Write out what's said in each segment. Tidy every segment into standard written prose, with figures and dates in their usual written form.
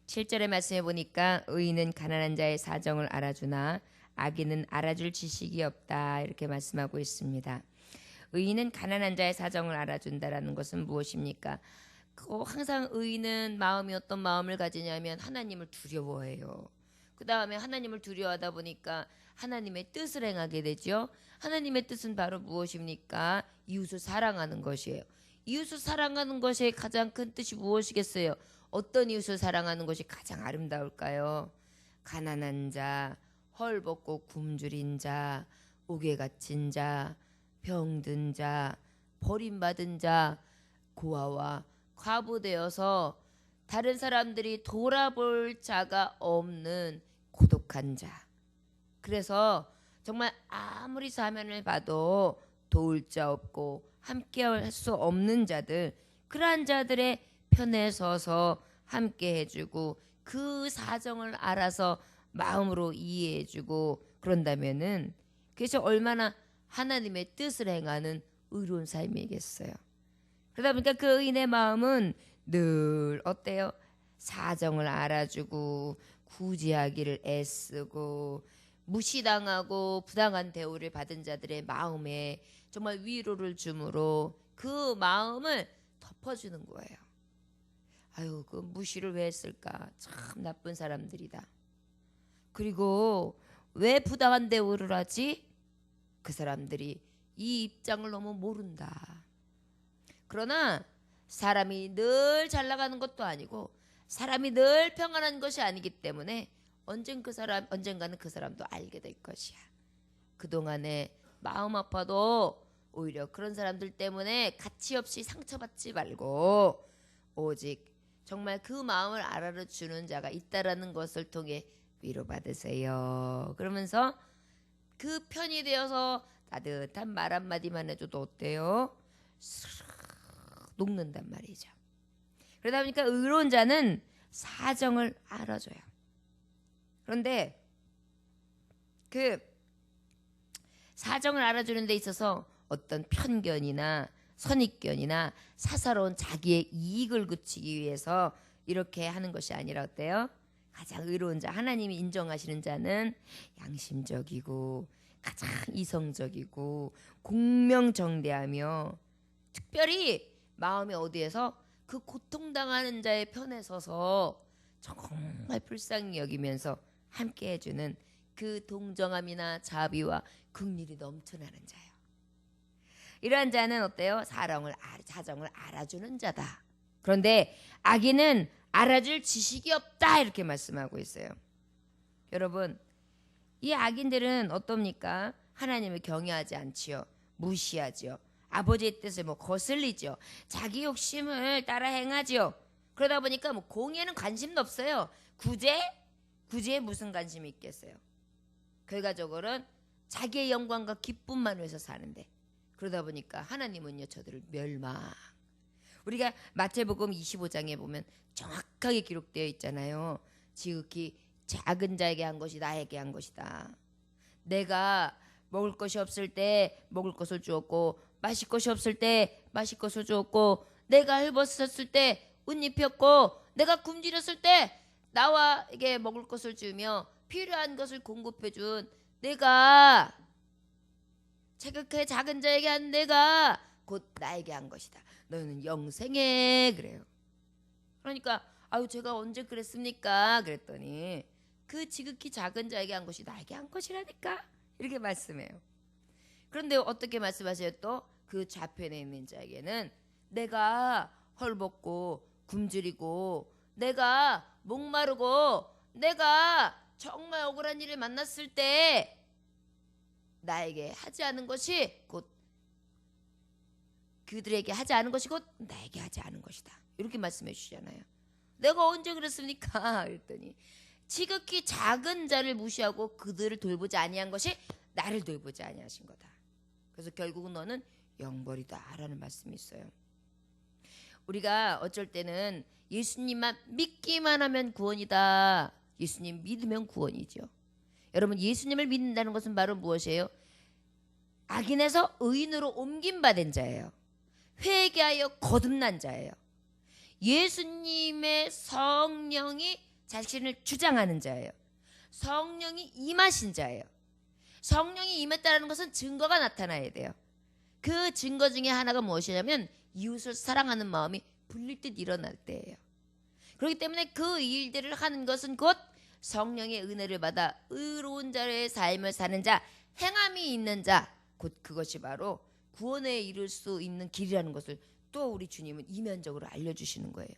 7절의 말씀에 보니까 의인은 가난한 자의 사정을 알아주나 악인은 알아줄 지식이 없다 이렇게 말씀하고 있습니다. 의인은 가난한 자의 사정을 알아준다라는 것은 무엇입니까? 항상 의인은 마음이 어떤 마음을 가지냐면 하나님을 두려워해요. 그 다음에 하나님을 두려워하다 보니까 하나님의 뜻을 행하게 되죠. 하나님의 뜻은 바로 무엇입니까? 이웃을 사랑하는 것이에요. 이웃을 사랑하는 것의 가장 큰 뜻이 무엇이겠어요? 어떤 이웃을 사랑하는 것이 가장 아름다울까요? 가난한 자, 헐벗고 굶주린 자, 옥에 갇힌 자, 병든 자, 버림받은 자, 고아와 과부되어서 다른 사람들이 돌아볼 자가 없는 고독한 자. 그래서 정말 아무리 사면을 봐도 도울 자 없고 함께 할 수 없는 자들, 그러한 자들의 편에 서서 함께 해주고 그 사정을 알아서 마음으로 이해해주고 그런다면은 그래서 얼마나 하나님의 뜻을 행하는 의로운 삶이겠어요. 그러다 보니까 그 의인의 마음은 늘 어때요? 사정을 알아주고 구제하기를 애쓰고 무시당하고 부당한 대우를 받은 자들의 마음에 정말 위로를 주므로 그 마음을 덮어주는 거예요. 아유, 그 무시를 왜 했을까? 참 나쁜 사람들이다. 그리고 왜 부당한 대우를 하지? 그 사람들이 이 입장을 너무 모른다. 그러나 사람이 늘 잘 나가는 것도 아니고 사람이 늘 평안한 것이 아니기 때문에 언젠가는 그 사람도 알게 될 것이야. 그동안에 마음 아파도 오히려 그런 사람들 때문에 가치 없이 상처받지 말고 오직 정말 그 마음을 알아주는 자가 있다라는 것을 통해 위로받으세요. 그러면서 그 편이 되어서 따뜻한 말 한마디만 해줘도 어때요? 녹는단 말이죠. 그러다 보니까 의로운 자는 사정을 알아줘요. 그런데 그 사정을 알아주는 데 있어서 어떤 편견이나 선입견이나 사사로운 자기의 이익을 그치기 위해서 이렇게 하는 것이 아니라 어때요? 가장 의로운 자, 하나님이 인정하시는 자는 양심적이고 가장 이성적이고 공명정대하며 특별히 마음이 어디에서 그 고통당하는 자의 편에 서서 정말 불쌍히 여기면서 함께 해주는 그 동정함이나 자비와 긍휼이 넘쳐나는 자예요. 이러한 자는 어때요? 사정을 알아주는 자다. 그런데 악인은 알아줄 지식이 없다 이렇게 말씀하고 있어요. 여러분, 이 악인들은 어떻습니까? 하나님을 경외하지 않지요. 무시하지요. 아버지의 뜻을 거슬리죠. 자기 욕심을 따라 행하지요. 그러다 보니까 공의에는 관심도 없어요. 구제에 무슨 관심이 있겠어요. 결과적으로는 자기의 영광과 기쁨만 위해서 사는데 그러다 보니까 하나님은요 저들을 멸망. 우리가 마태복음 25장에 보면 정확하게 기록되어 있잖아요. 지극히 작은 자에게 한 것이 나에게 한 것이다. 내가 먹을 것이 없을 때 먹을 것을 주었고 마실 것이 없을 때 마실 것을 주었고 내가 헐벗었을 때 옷 입혔고 내가 굶주렸을 때 나와에게 먹을 것을 주며 필요한 것을 공급해 준 내가 체격해 작은 자에게 한 내가 곧 나에게 한 것이다. 너는 영생해 그래요. 그러니까 아유 제가 언제 그랬습니까? 그랬더니 그 지극히 작은 자에게 한 것이 나에게 한 것이라니까 이렇게 말씀해요. 그런데 어떻게 말씀하세요? 또 그 좌편에 있는 자에게는 내가 헐벗고 굶주리고 내가 목마르고 내가 정말 억울한 일을 만났을 때 나에게 하지 않은 것이 곧 그들에게 하지 않은 것이 곧 나에게 하지 않은 것이다. 이렇게 말씀해 주시잖아요. 내가 언제 그랬습니까? 그랬더니 지극히 작은 자를 무시하고 그들을 돌보지 아니한 것이 나를 돌보지 아니하신 거다. 그래서 결국은 너는 영벌이다라는 말씀이 있어요. 우리가 어쩔 때는 예수님만 믿기만 하면 구원이다. 예수님 믿으면 구원이죠. 여러분 예수님을 믿는다는 것은 바로 무엇이에요? 악인에서 의인으로 옮김받은 자예요. 회개하여 거듭난 자예요. 예수님의 성령이 자신을 주장하는 자예요. 성령이 임하신 자예요. 성령이 임했다는 것은 증거가 나타나야 돼요. 그 증거 중에 하나가 무엇이냐면 이웃을 사랑하는 마음이 불릴 듯 일어날 때예요. 그렇기 때문에 그 일들을 하는 것은 곧 성령의 은혜를 받아 의로운 자의 삶을 사는 자, 행함이 있는 자, 곧 그것이 바로 구원에 이를 수 있는 길이라는 것을 또 우리 주님은 이면적으로 알려주시는 거예요.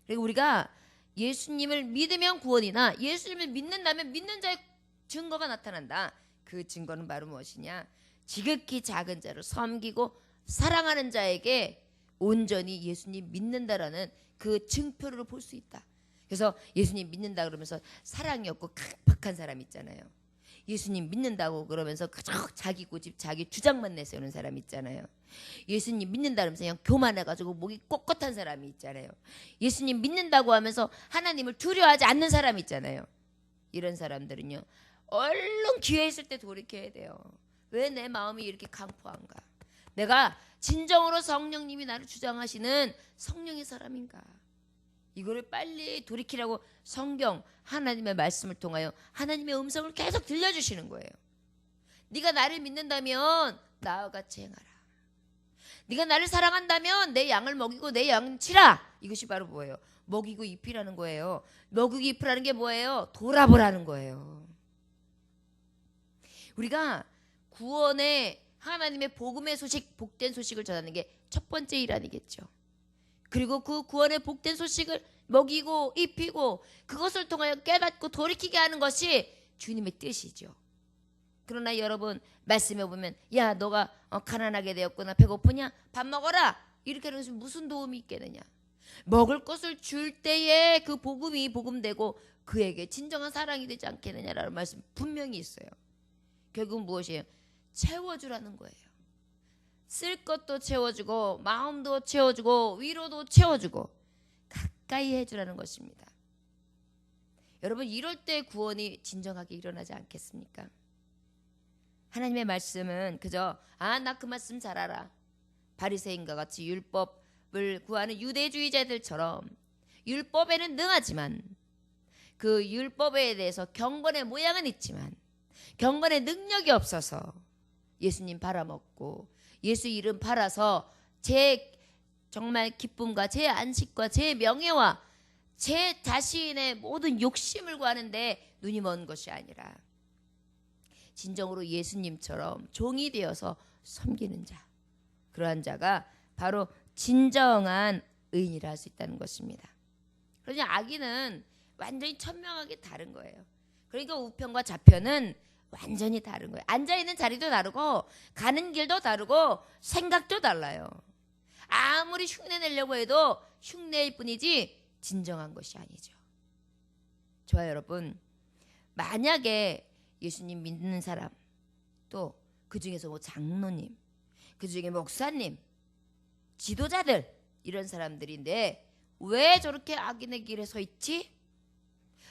그리고 우리가 예수님을 믿으면 구원이나 예수님을 믿는다면 믿는 자의 증거가 나타난다. 그 증거는 바로 무엇이냐? 지극히 작은 자를 섬기고 사랑하는 자에게 온전히 예수님 믿는다라는 그 증표를 볼 수 있다. 그래서 예수님 믿는다 그러면서 사랑이 없고 각박한 사람 있잖아요. 예수님 믿는다고 그러면서 그저 자기 고집 자기 주장만 내세우는 사람 있잖아요. 예수님 믿는다 그러면서 그냥 교만해가지고 목이 꼿꼿한 사람이 있잖아요. 예수님 믿는다고 하면서 하나님을 두려워하지 않는 사람 있잖아요. 이런 사람들은요 얼른 기회 있을 때 돌이켜야 돼요. 왜 내 마음이 이렇게 강포한가? 내가 진정으로 성령님이 나를 주장하시는 성령의 사람인가? 이거를 빨리 돌이키라고 성경 하나님의 말씀을 통하여 하나님의 음성을 계속 들려주시는 거예요. 네가 나를 믿는다면 나와 같이 행하라. 네가 나를 사랑한다면 내 양을 먹이고 내 양 치라. 이것이 바로 뭐예요? 먹이고 입히라는 거예요. 먹이고 입히라는 게 뭐예요? 돌아보라는 거예요. 우리가 구원의 하나님의 복음의 소식, 복된 소식을 전하는 게 첫 번째 일 아니겠죠. 그리고 그 구원의 복된 소식을 먹이고 입히고 그것을 통하여 깨닫고 돌이키게 하는 것이 주님의 뜻이죠. 그러나 여러분 말씀해 보면 야 너가 가난하게 되었구나 배고프냐 밥 먹어라 이렇게 하는 것이 무슨 도움이 있겠느냐. 먹을 것을 줄 때에 그 복음이 복음되고 그에게 진정한 사랑이 되지 않겠느냐라는 말씀 분명히 있어요. 결국은 무엇이에요? 채워주라는 거예요. 쓸 것도 채워주고 마음도 채워주고 위로도 채워주고 가까이 해주라는 것입니다. 여러분 이럴 때 구원이 진정하게 일어나지 않겠습니까? 하나님의 말씀은 그저 나 그 말씀 잘 알아. 바리새인과 같이 율법을 구하는 유대주의자들처럼 율법에는 능하지만 그 율법에 대해서 경건의 모양은 있지만 경건의 능력이 없어서 예수님 팔아먹고 예수 이름 팔아서 제 정말 기쁨과 제 안식과 제 명예와 제 자신의 모든 욕심을 구하는데 눈이 먼 것이 아니라 진정으로 예수님처럼 종이 되어서 섬기는 자, 그러한 자가 바로 진정한 의인이라 할 수 있다는 것입니다. 그러니 악인은 완전히 천명하게 다른 거예요. 그러니까 우편과 좌편은 완전히 다른 거예요. 앉아있는 자리도 다르고 가는 길도 다르고 생각도 달라요. 아무리 흉내내려고 해도 흉내일 뿐이지 진정한 것이 아니죠. 좋아요 여러분. 만약에 예수님 믿는 사람 또 그중에서 뭐 장로님 그중에 목사님 지도자들 이런 사람들인데 왜 저렇게 악인의 길에 서 있지?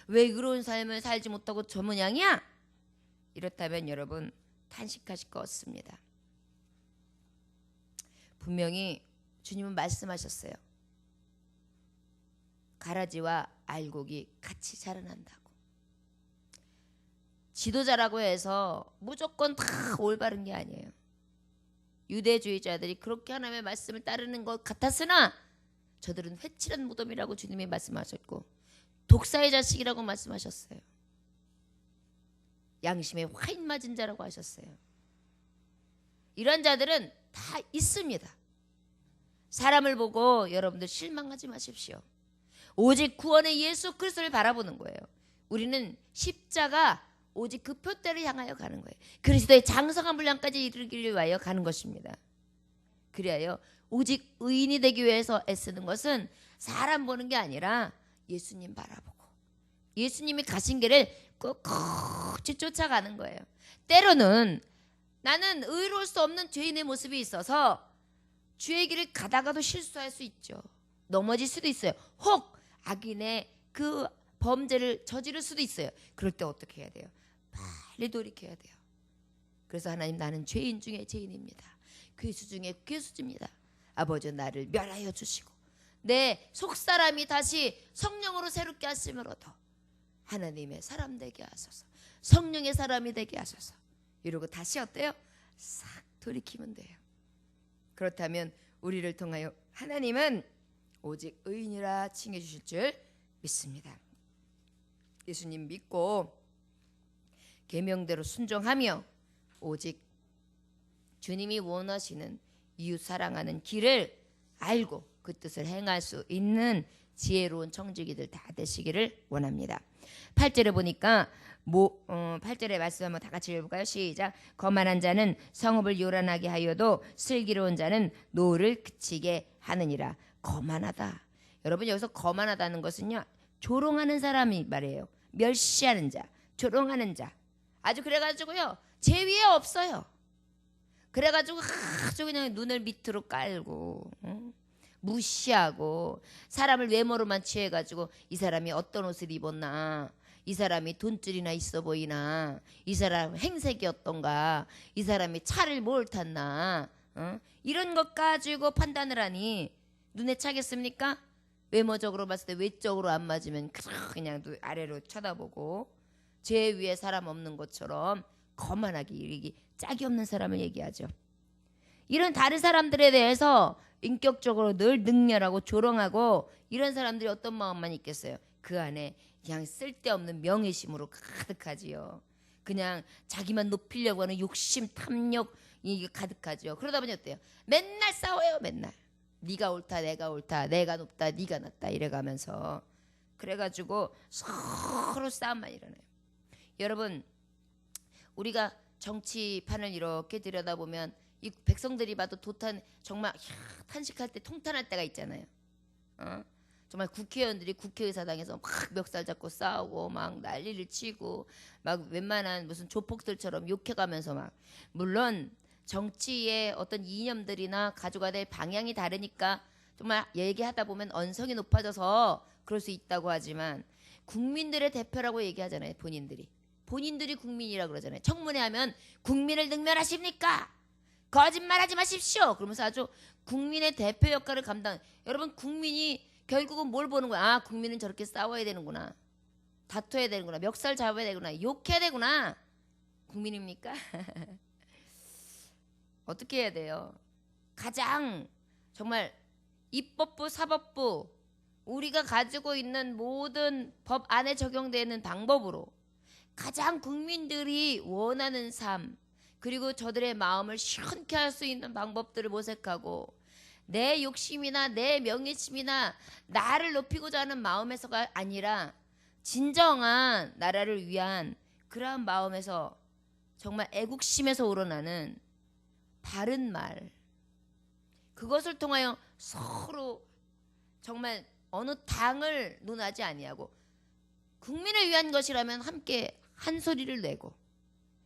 왜 의로운 삶을 살지 못하고 저 모양이야? 이렇다면 여러분 탄식하실 것 같습니다. 분명히 주님은 말씀하셨어요. 가라지와 알곡이 같이 자라난다고. 지도자라고 해서 무조건 다 올바른 게 아니에요. 유대주의자들이 그렇게 하나님의 말씀을 따르는 것 같았으나 저들은 회칠한 무덤이라고 주님이 말씀하셨고 독사의 자식이라고 말씀하셨어요. 양심에 화인 맞은 자라고 하셨어요. 이런 자들은 다 있습니다. 사람을 보고 여러분들 실망하지 마십시오. 오직 구원의 예수 그리스도를 바라보는 거예요. 우리는 십자가 오직 그 표대를 향하여 가는 거예요. 그리스도의 장성한 분량까지 이르기를 위하여 가는 것입니다. 그리하여 오직 의인이 되기 위해서 애쓰는 것은 사람 보는 게 아니라 예수님 바라보고 예수님이 가신 길을 꿋꿋이 쫓아가는 거예요. 때로는 나는 의로울 수 없는 죄인의 모습이 있어서 주의 길을 가다가도 실수할 수 있죠. 넘어질 수도 있어요. 혹 악인의 그 범죄를 저지를 수도 있어요. 그럴 때 어떻게 해야 돼요? 빨리 돌이켜야 돼요. 그래서 하나님 나는 죄인 중에 죄인입니다. 괴수 중에 괴수입니다. 아버지 나를 멸하여 주시고 내 속사람이 다시 성령으로 새롭게 하심으로도 하나님의 사람 되게 하소서, 성령의 사람이 되게 하소서. 이러고 다시 어때요? 싹 돌이키면 돼요. 그렇다면 우리를 통하여 하나님은 오직 의인이라 칭해 주실 줄 믿습니다. 예수님 믿고 계명대로 순종하며 오직 주님이 원하시는 이웃 사랑하는 길을 알고 그 뜻을 행할 수 있는 지혜로운 청지기들 다 되시기를 원합니다. 8절에 보니까 8절의 말씀 한번 다 같이 읽어볼까요? 시작. 거만한 자는 성읍을 요란하게 하여도 슬기로운 자는 노를 그치게 하느니라. 거만하다. 여러분, 여기서 거만하다는 것은요, 조롱하는 사람이 말이에요. 멸시하는 자, 조롱하는 자. 아주 그래가지고요, 제 위에 없어요. 그래가지고 아주 그냥 눈을 밑으로 깔고 무시하고 사람을 외모로만 취해가지고 이 사람이 어떤 옷을 입었나, 이 사람이 돈줄이나 있어 보이나, 이 사람 행색이 어떤가, 이 사람이 차를 뭘 탔나, 이런 것 가지고 판단을 하니 눈에 차겠습니까? 외모적으로 봤을 때 외적으로 안 맞으면 그냥 아래로 쳐다보고 제 위에 사람 없는 것처럼 거만하게 이르기, 짝이 없는 사람을 얘기하죠. 이런 다른 사람들에 대해서 인격적으로 늘 능멸하고 조롱하고 이런 사람들이 어떤 마음만 있겠어요? 그 안에 그냥 쓸데없는 명예심으로 가득하지요. 그냥 자기만 높이려고 하는 욕심, 탐욕이 가득하죠. 그러다 보니 어때요? 맨날 싸워요. 맨날 네가 옳다, 내가 옳다, 내가 높다, 네가 낮다 이래가면서 그래가지고 서로 싸움만 일어나요. 여러분, 우리가 정치판을 이렇게 들여다보면 이 백성들이 봐도 도탄 정말 탄식할 때 통탄할 때가 있잖아요. 정말 국회의원들이 국회의사당에서 막 멱살 잡고 싸우고 막 난리를 치고 막 웬만한 무슨 조폭들처럼 욕해가면서 막, 물론 정치의 어떤 이념들이나 가져가야 될 방향이 다르니까 정말 얘기하다 보면 언성이 높아져서 그럴 수 있다고 하지만 국민들의 대표라고 얘기하잖아요. 본인들이 국민이라 그러잖아요. 청문회 하면 국민을 능멸하십니까? 거짓말하지 마십시오. 그러면서 아주 국민의 대표 역할을 여러분, 국민이 결국은 뭘 보는 거야? 아, 국민은 저렇게 싸워야 되는구나, 다퉈야 되는구나, 멱살 잡아야 되구나, 욕해야 되구나. 국민입니까? 어떻게 해야 돼요? 가장 정말 입법부, 사법부, 우리가 가지고 있는 모든 법 안에 적용되는 방법으로 가장 국민들이 원하는 삶, 그리고 저들의 마음을 시원케 할 수 있는 방법들을 모색하고 내 욕심이나 내 명예심이나 나를 높이고자 하는 마음에서가 아니라 진정한 나라를 위한 그러한 마음에서 정말 애국심에서 우러나는 바른 말, 그것을 통하여 서로 정말 어느 당을 논하지 아니하고 국민을 위한 것이라면 함께 한 소리를 내고,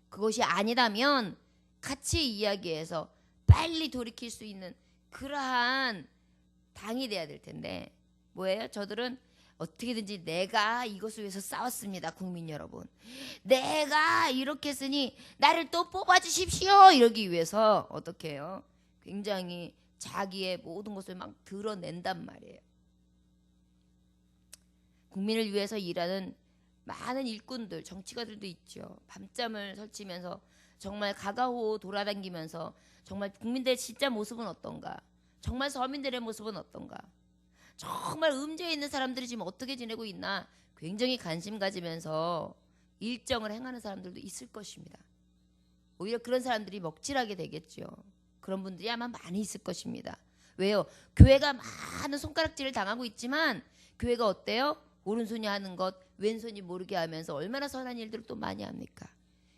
그것이 아니다면 같이 이야기해서 빨리 돌이킬 수 있는 그러한 당이 돼야 될 텐데, 뭐예요? 저들은 어떻게든지 내가 이것을 위해서 싸웠습니다. 국민 여러분, 내가 이렇게 했으니 나를 또 뽑아주십시오 이러기 위해서 어떻게 해요? 굉장히 자기의 모든 것을 막 드러낸단 말이에요. 국민을 위해서 일하는 많은 일꾼들, 정치가들도 있죠. 밤잠을 설치면서 정말 가가호 돌아다니면서 정말 국민들의 진짜 모습은 어떤가, 정말 서민들의 모습은 어떤가, 정말 음지에 있는 사람들이 지금 어떻게 지내고 있나 굉장히 관심 가지면서 일정을 행하는 사람들도 있을 것입니다. 오히려 그런 사람들이 먹칠하게 되겠죠. 그런 분들이 아마 많이 있을 것입니다. 왜요? 교회가 많은 손가락질을 당하고 있지만 교회가 어때요? 오른손이 하는 것 왼손이 모르게 하면서 얼마나 선한 일들을 또 많이 합니까?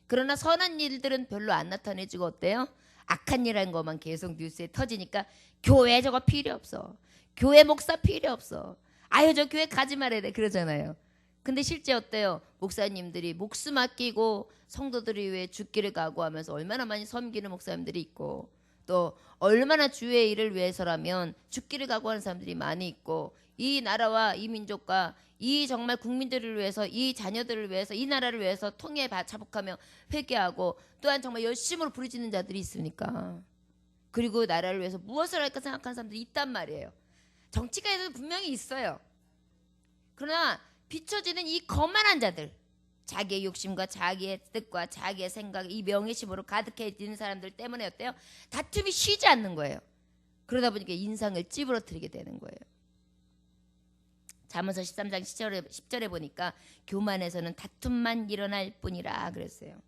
그러나 선한 일들은 별로 안 나타내지고 어때요? 악한 일한 것만 계속 뉴스에 터지니까 교회 저거 필요 없어, 교회 목사 필요 없어, 아유 저 교회 가지 말아야 돼 그러잖아요. 근데 실제 어때요? 목사님들이 목숨 아끼고 성도들을 위해 죽기를 각오하면서 얼마나 많이 섬기는 목사님들이 있고, 또 얼마나 주의 일을 위해서라면 죽기를 각오하는 사람들이 많이 있고, 이 나라와 이 민족과 이 정말 국민들을 위해서, 이 자녀들을 위해서, 이 나라를 위해서 통해 자복하며 회개하고 또한 정말 열심으로 부르짖는 자들이 있으니까, 그리고 나라를 위해서 무엇을 할까 생각하는 사람들이 있단 말이에요. 정치가에도 분명히 있어요. 그러나 비춰지는 이 거만한 자들, 자기의 욕심과 자기의 뜻과 자기의 생각, 이 명예심으로 가득해지는 사람들 때문에 어때요? 다툼이 쉬지 않는 거예요. 그러다 보니까 인상을 찌부러뜨리게 되는 거예요. 잠언서 13장 10절에 보니까 교만에서는 다툼만 일어날 뿐이라 그랬어요.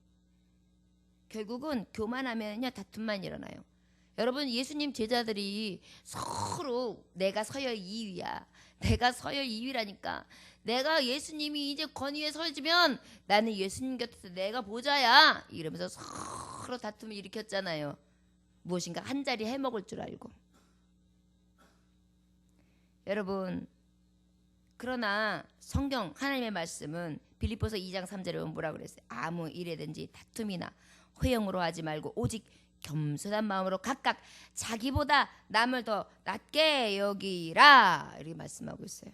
결국은 교만하면요 다툼만 일어나요. 여러분, 예수님 제자들이 서로 내가 서열 2위야, 내가 서열 2위라니까, 내가 예수님이 이제 권위에 서지면 나는 예수님 곁에서 내가 보좌야, 이러면서 서로 다툼을 일으켰잖아요. 무엇인가 한 자리 해먹을 줄 알고. 여러분, 그러나 성경 하나님의 말씀은 빌립보서 2장 3절에 보면 뭐라 그랬어요? 아무 일에든지 다툼이나 회형으로 하지 말고 오직 겸손한 마음으로 각각 자기보다 남을 더 낮게 여기라, 이렇게 말씀하고 있어요.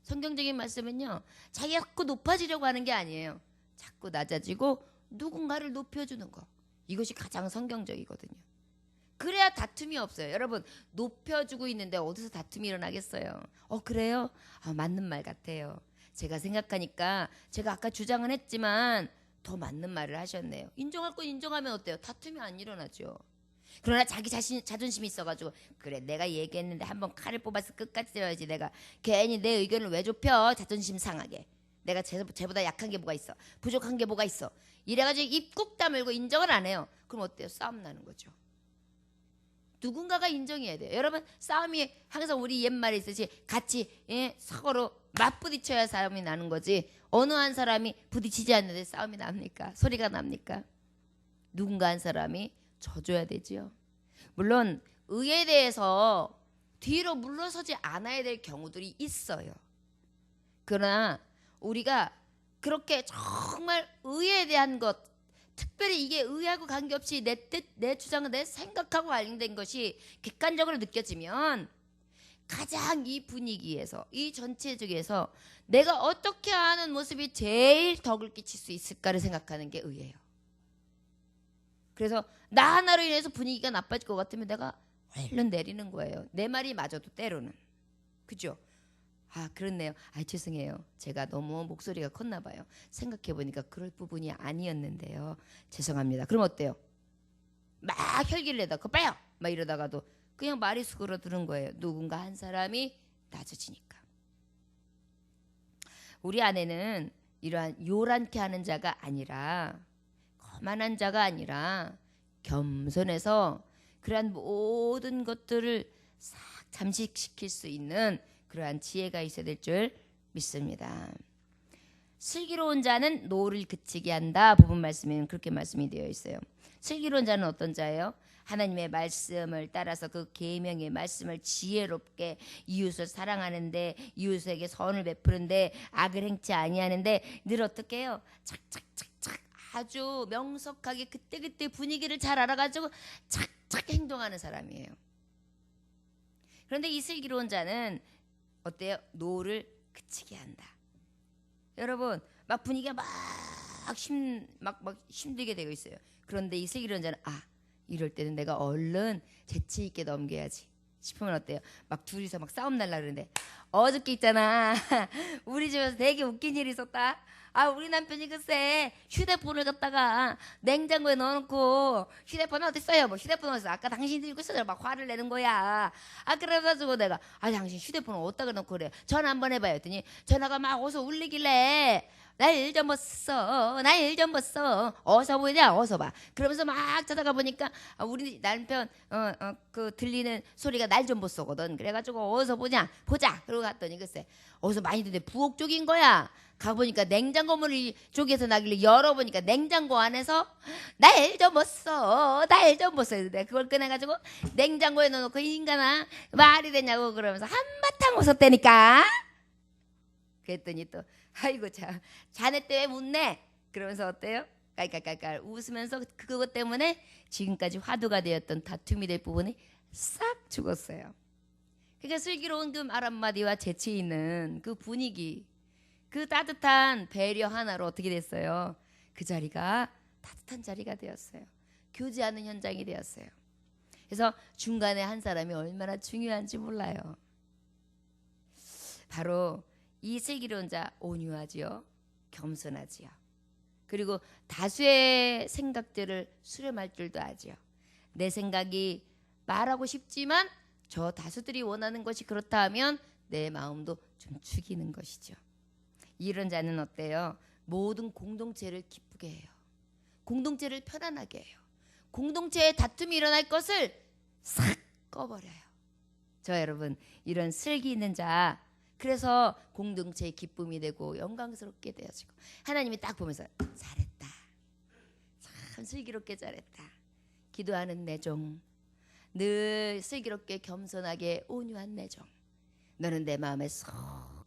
성경적인 말씀은요, 자기가 자꾸 높아지려고 하는 게 아니에요. 자꾸 낮아지고 누군가를 높여주는 거, 이것이 가장 성경적이거든요. 그래야 다툼이 없어요. 여러분, 높여주고 있는데 어디서 다툼이 일어나겠어요? 그래요? 맞는 말 같아요. 제가 생각하니까 제가 아까 주장은 했지만 더 맞는 말을 하셨네요. 인정할 건 인정하면 어때요? 다툼이 안 일어나죠. 그러나 자기 자존심이 있어가지고, 그래 내가 얘기했는데 한번 칼을 뽑아서 끝까지 때려야지, 내가 괜히 내 의견을 왜 좁혀, 자존심 상하게, 내가 쟤보다 약한 게 뭐가 있어, 부족한 게 뭐가 있어, 이래가지고 입 꾹 다물고 인정을 안 해요. 그럼 어때요? 싸움 나는 거죠. 누군가가 인정해야 돼요. 여러분, 싸움이 항상 우리 옛말에 있듯이 같이 서로 맞부딪혀야 싸움이 나는 거지, 어느 한 사람이 부딪히지 않는데 싸움이 납니까? 소리가 납니까? 누군가 한 사람이 져줘야 되지요. 물론 의에 대해서 뒤로 물러서지 않아야 될 경우들이 있어요. 그러나 우리가 그렇게 정말 의에 대한 것, 특별히 이게 의하고 관계없이 내 뜻, 내 주장은 내 생각하고 관련된 것이 객관적으로 느껴지면 가장 이 분위기에서, 이 전체적에서 내가 어떻게 하는 모습이 제일 덕을 끼칠 수 있을까를 생각하는 게 의예요. 그래서 나 하나로 인해서 분위기가 나빠질 것 같으면 내가 얼른 내리는 거예요. 내 말이 맞아도 때로는. 그죠? 그렇네요. 죄송해요. 제가 너무 목소리가 컸나 봐요. 생각해보니까 그럴 부분이 아니었는데요. 죄송합니다. 그럼 어때요? 막 혈기를 내다 그거 빼요! 막 이러다가도 그냥 말이 수그러드는 거예요. 누군가 한 사람이 낮아지니까. 우리 안에는 이러한 요란케 하는 자가 아니라, 거만한 자가 아니라 겸손해서 그러한 모든 것들을 싹 잠식시킬 수 있는 그러한 지혜가 있어야 될 줄 믿습니다. 슬기로운 자는 노를 그치게 한다. 부분 말씀에는 그렇게 말씀이 되어 있어요. 슬기로운 자는 어떤 자예요? 하나님의 말씀을 따라서 그 계명의 말씀을 지혜롭게 이웃을 사랑하는데, 이웃에게 선을 베푸는데, 악을 행치 아니하는데 늘 어떻게 해요? 착착착착 아주 명석하게 그때그때 분위기를 잘 알아가지고 착착 행동하는 사람이에요. 그런데 이 슬기로운 자는 어때요? 노를 그치게 한다. 여러분, 막 분위기가 막 힘들게 되고 있어요. 그런데 이 슬기로운 자는 이럴 때는 내가 얼른 재치 있게 넘겨야지 싶으면 어때요? 막 둘이서 막 싸움 날라 그러는데, 어저께 있잖아 우리 집에서 되게 웃긴 일이 있었다. 우리 남편이 글쎄 휴대폰을 갖다가 냉장고에 넣어놓고, 휴대폰 어디 있어요? 뭐 휴대폰 어디 있어? 아까 당신이 들고 있어요. 막 화를 내는 거야. 그래가지고 내가 당신 휴대폰을 어디다가 넣고 그래? 전화 한번 해봐요 했더니 전화가 막 어서 울리길래, 나 일 좀 봤어. 나 일 좀 봤어. 어서 보이냐? 어서 봐. 그러면서 막 찾아가 보니까 우리 남편 그 들리는 소리가 날 좀 봤어거든. 그래가지고 어서 보자. 그러고 갔더니 글쎄 어디서 많이 듣는데 부엌 쪽인 거야. 가보니까 냉장고 문을 쪽에서 나길래 열어보니까 냉장고 안에서 날 좀 봤어. 날 좀 봤어. 내가 그걸 꺼내가지고 냉장고에 넣어놓고, 이 인간아 말이 되냐고 그러면서 한바탕 웃었다니까. 그랬더니 또 아이고 자네 때 왜 묻네? 그러면서 어때요? 깔깔깔깔 웃으면서 그것 때문에 지금까지 화두가 되었던 다툼이 될 부분이 싹 죽었어요. 그러니까 슬기로운 그 말 한마디와 재치 있는 그 분위기, 그 따뜻한 배려 하나로 어떻게 됐어요? 그 자리가 따뜻한 자리가 되었어요. 교제하는 현장이 되었어요. 그래서 중간에 한 사람이 얼마나 중요한지 몰라요. 바로 이 슬기로운 자 온유하지요. 겸손하지요. 그리고 다수의 생각들을 수렴할 줄도 아지요. 내 생각이 말하고 싶지만 저 다수들이 원하는 것이 그렇다 하면 내 마음도 좀 죽이는 것이죠. 이런 자는 어때요? 모든 공동체를 기쁘게 해요. 공동체를 편안하게 해요. 공동체에 다툼이 일어날 것을 싹 꺼버려요. 저 여러분, 이런 슬기 있는 자, 그래서 공동체의 기쁨이 되고 영광스럽게 되어지고, 하나님이 딱 보면서 잘했다, 참 슬기롭게 잘했다, 기도하는 내 종, 늘 슬기롭게 겸손하게 온유한 내 종, 너는 내 마음에 쏙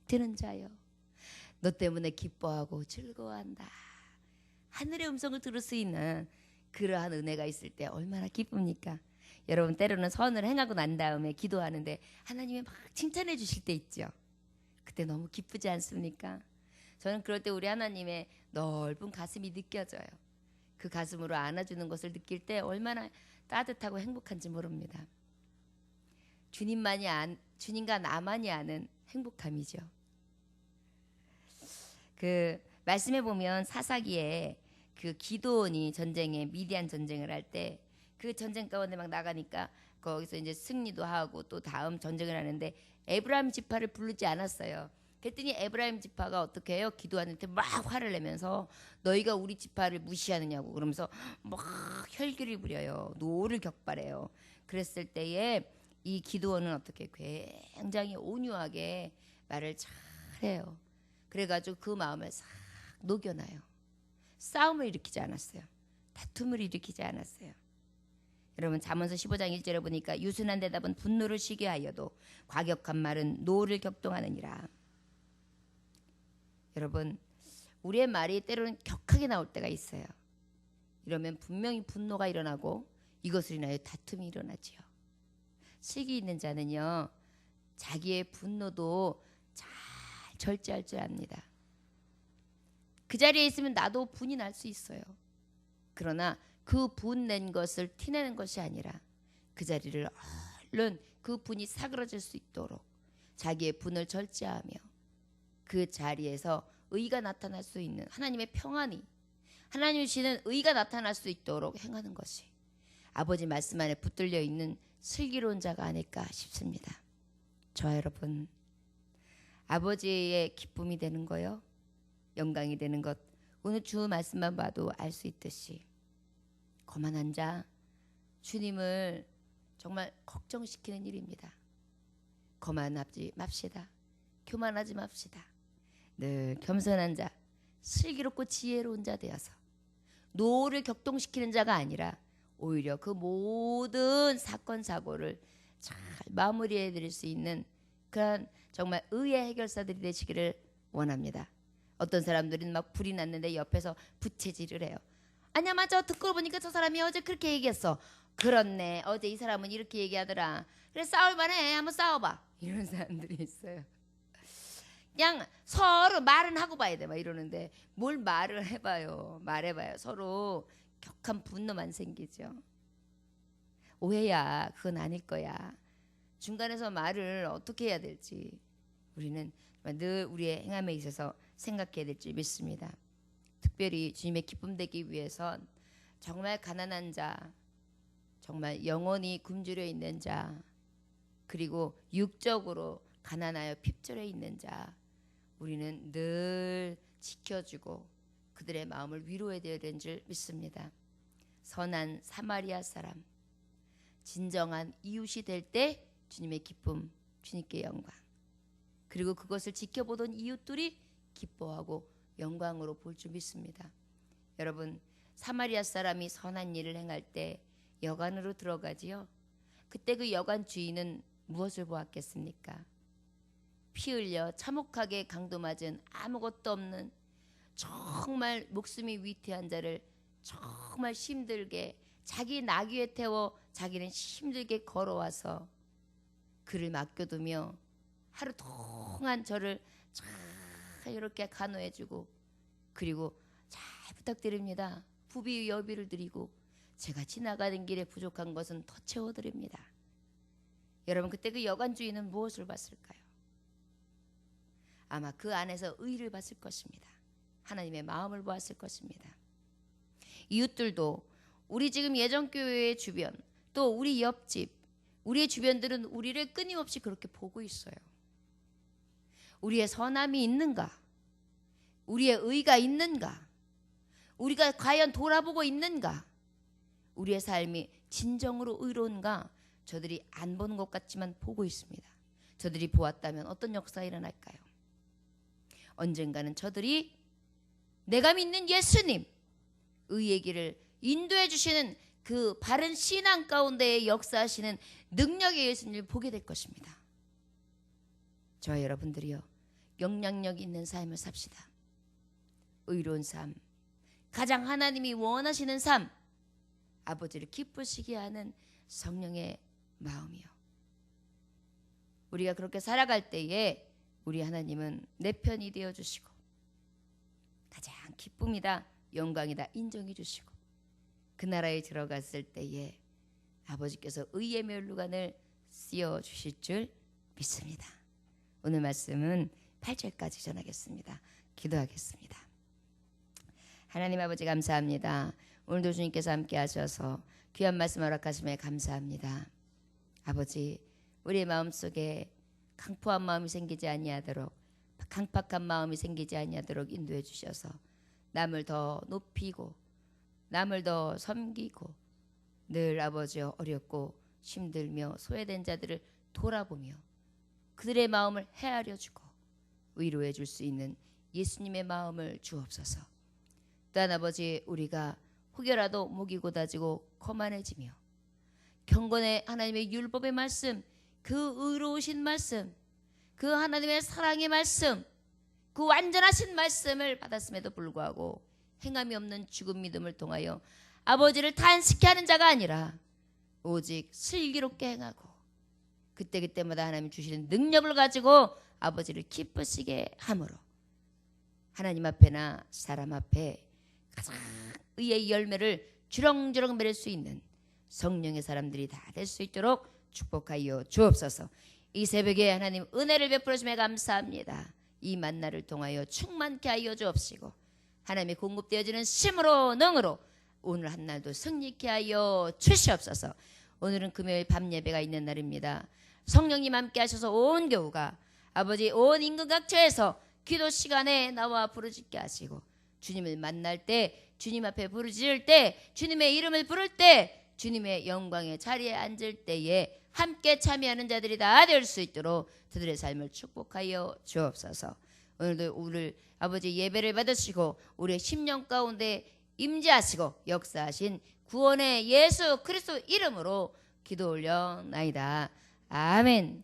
드는 자요, 너 때문에 기뻐하고 즐거워한다. 하늘의 음성을 들을 수 있는 그러한 은혜가 있을 때 얼마나 기쁩니까? 여러분, 때로는 선을 행하고 난 다음에 기도하는데 하나님이 막 칭찬해 주실 때 있죠. 그때 너무 기쁘지 않습니까? 저는 그럴 때 우리 하나님의 넓은 가슴이 느껴져요. 그 가슴으로 안아주는 것을 느낄 때 얼마나 따뜻하고 행복한지 모릅니다. 주님과 나만이 아는 행복함이죠. 그 말씀에 보면 사사기에 그 기드온이 전쟁에 미디안 전쟁을 할 때 그 전쟁 가운데 막 나가니까 거기서 이제 승리도 하고 또 다음 전쟁을 하는데 에브라임 지파를 부르지 않았어요. 그랬더니 에브라임 지파가 어떻게 해요? 기드온한테 막 화를 내면서 너희가 우리 지파를 무시하느냐고 그러면서 막 혈기를 부려요. 노를 격발해요. 그랬을 때에 이 기드온은 어떻게 굉장히 온유하게 말을 잘해요. 그래가지고 그 마음을 싹 녹여놔요. 싸움을 일으키지 않았어요. 다툼을 일으키지 않았어요. 여러분, 잠언서 15장 1절에 보니까 유순한 대답은 분노를 쉬게 하여도 과격한 말은 노를 격동하느니라. 여러분, 우리의 말이 때로는 격하게 나올 때가 있어요. 이러면 분명히 분노가 일어나고 이것을 인하여 다툼이 일어나지요. 슬기 있는 자는요, 자기의 분노도 잘 절제할 줄 압니다. 그 자리에 있으면 나도 분이 날 수 있어요. 그러나 그 분 낸 것을 티내는 것이 아니라 그 자리를 얼른 그 분이 사그러질 수 있도록 자기의 분을 절제하며 그 자리에서 의가 나타날 수 있는 하나님의 평안이, 하나님이 주시는 의가 나타날 수 있도록 행하는 것이 아버지 말씀 안에 붙들려 있는 슬기로운 자가 아닐까 싶습니다. 저와 여러분, 아버지의 기쁨이 되는 거요, 영광이 되는 것, 오늘 주 말씀만 봐도 알 수 있듯이 거만한 자, 주님을 정말 걱정시키는 일입니다. 거만하지 맙시다. 교만하지 맙시다. 늘 겸손한 자, 슬기롭고 지혜로운 자 되어서 노를 격동시키는 자가 아니라 오히려 그 모든 사건 사고를 잘 마무리해 드릴 수 있는 그런 정말 의의 해결사들이 되시기를 원합니다. 어떤 사람들은 막 불이 났는데 옆에서 부채질을 해요. 아니야, 맞아, 듣고 보니까 저 사람이 어제 그렇게 얘기했어. 그렇네, 어제 이 사람은 이렇게 얘기하더라. 그래, 싸울 만해, 한번 싸워봐. 이런 사람들이 있어요. 그냥 서로 말은 하고 봐야 돼 막 이러는데 뭘 말을 해봐요. 말해봐요. 서로 격한 분노만 생기죠. 오해야, 그건 아닐 거야. 중간에서 말을 어떻게 해야 될지 우리는 늘 우리의 행함에 있어서 생각해야 될 줄 믿습니다. 특별히 주님의 기쁨 되기 위해선 정말 가난한 자, 정말 영혼이 굶주려 있는 자, 그리고 육적으로 가난하여 핍절해 있는 자, 우리는 늘 지켜주고 그들의 마음을 위로해야 되는 줄 믿습니다. 선한 사마리아 사람, 진정한 이웃이 될 때 주님의 기쁨, 주님께 영광, 그리고 그것을 지켜보던 이웃들이 기뻐하고 영광으로 볼 줄 믿습니다. 여러분, 사마리아 사람이 선한 일을 행할 때 여관으로 들어가지요. 그때 그 여관 주인은 무엇을 보았겠습니까? 피 흘려 참혹하게 강도 맞은 아무것도 없는 정말 목숨이 위태한 자를 정말 힘들게 자기 나귀에 태워 자기는 힘들게 걸어와서 그를 맡겨두며 하루 동안 저를 잘 이렇게 간호해주고, 그리고 잘 부탁드립니다, 부비 여비를 드리고 제가 지나가는 길에 부족한 것은 더 채워드립니다. 여러분, 그때 그 여관 주인은 무엇을 봤을까요? 아마 그 안에서 의를 봤을 것입니다. 하나님의 마음을 보았을 것입니다. 이웃들도 우리 지금 예정교회 주변, 또 우리 옆집, 우리의 주변들은 우리를 끊임없이 그렇게 보고 있어요. 우리의 선함이 있는가? 우리의 의가 있는가? 우리가 과연 돌아보고 있는가? 우리의 삶이 진정으로 의로운가? 저들이 안 보는 것 같지만 보고 있습니다. 저들이 보았다면 어떤 역사가 일어날까요? 언젠가는 저들이 내가 믿는 예수님, 의의 길을 인도해 주시는 그 바른 신앙 가운데에 역사하시는 능력의 예수님을 보게 될 것입니다. 저와 여러분들이요, 영향력 있는 삶을 삽시다. 의로운 삶, 가장 하나님이 원하시는 삶, 아버지를 기쁘시게 하는 성령의 마음이요. 우리가 그렇게 살아갈 때에 우리 하나님은 내 편이 되어주시고 가장 기쁨이다, 영광이다 인정해 주시고 그 나라에 들어갔을 때에 아버지께서 의의 면류관을 씌워주실 줄 믿습니다. 오늘 말씀은 8절까지 전하겠습니다. 기도하겠습니다. 하나님 아버지 감사합니다. 오늘도 주님께서 함께 하셔서 귀한 말씀 허락하심에 감사합니다. 아버지, 우리의 마음속에 강포한 마음이 생기지 아니하도록, 강팍한 마음이 생기지 아니하도록 인도해 주셔서 남을 더 높이고 남을 더 섬기고 늘 아버지 어렵고 힘들며 소외된 자들을 돌아보며 그들의 마음을 헤아려 주고 위로해 줄 수 있는 예수님의 마음을 주옵소서. 또한 아버지, 우리가 혹여라도 목이 고다지고 거만해지며 경건의 하나님의 율법의 말씀, 그 의로우신 말씀, 그 하나님의 사랑의 말씀, 그 완전하신 말씀을 받았음에도 불구하고 행함이 없는 죽은 믿음을 통하여 아버지를 탄식케 하는 자가 아니라 오직 슬기롭게 행하고 그때그때마다 하나님 주시는 능력을 가지고 아버지를 기쁘시게 함으로 하나님 앞에나 사람 앞에 가장 의의 열매를 주렁주렁 맺을 수 있는 성령의 사람들이 다 될 수 있도록 축복하여 주옵소서. 이 새벽에 하나님 은혜를 베풀어 주심에 감사합니다. 이 만나를 통하여 충만케 하여 주옵시고 하나님의 공급되어지는 심으로 능으로 오늘 한날도 승리케 하여 주시옵소서. 오늘은 금요일 밤 예배가 있는 날입니다. 성령님 함께 하셔서 온 교우가 아버지 온 인근 각처에서 기도 시간에 나와 부르짖게 하시고 주님을 만날 때, 주님 앞에 부르짖을 때, 주님의 이름을 부를 때, 주님의 영광의 자리에 앉을 때에 함께 참여하는 자들이 다 될 수 있도록 그들의 삶을 축복하여 주옵소서. 오늘도 우리 아버지 예배를 받으시고 우리의 심령 가운데 임재하시고 역사하신 구원의 예수 그리스도 이름으로 기도 올려나이다. 아멘.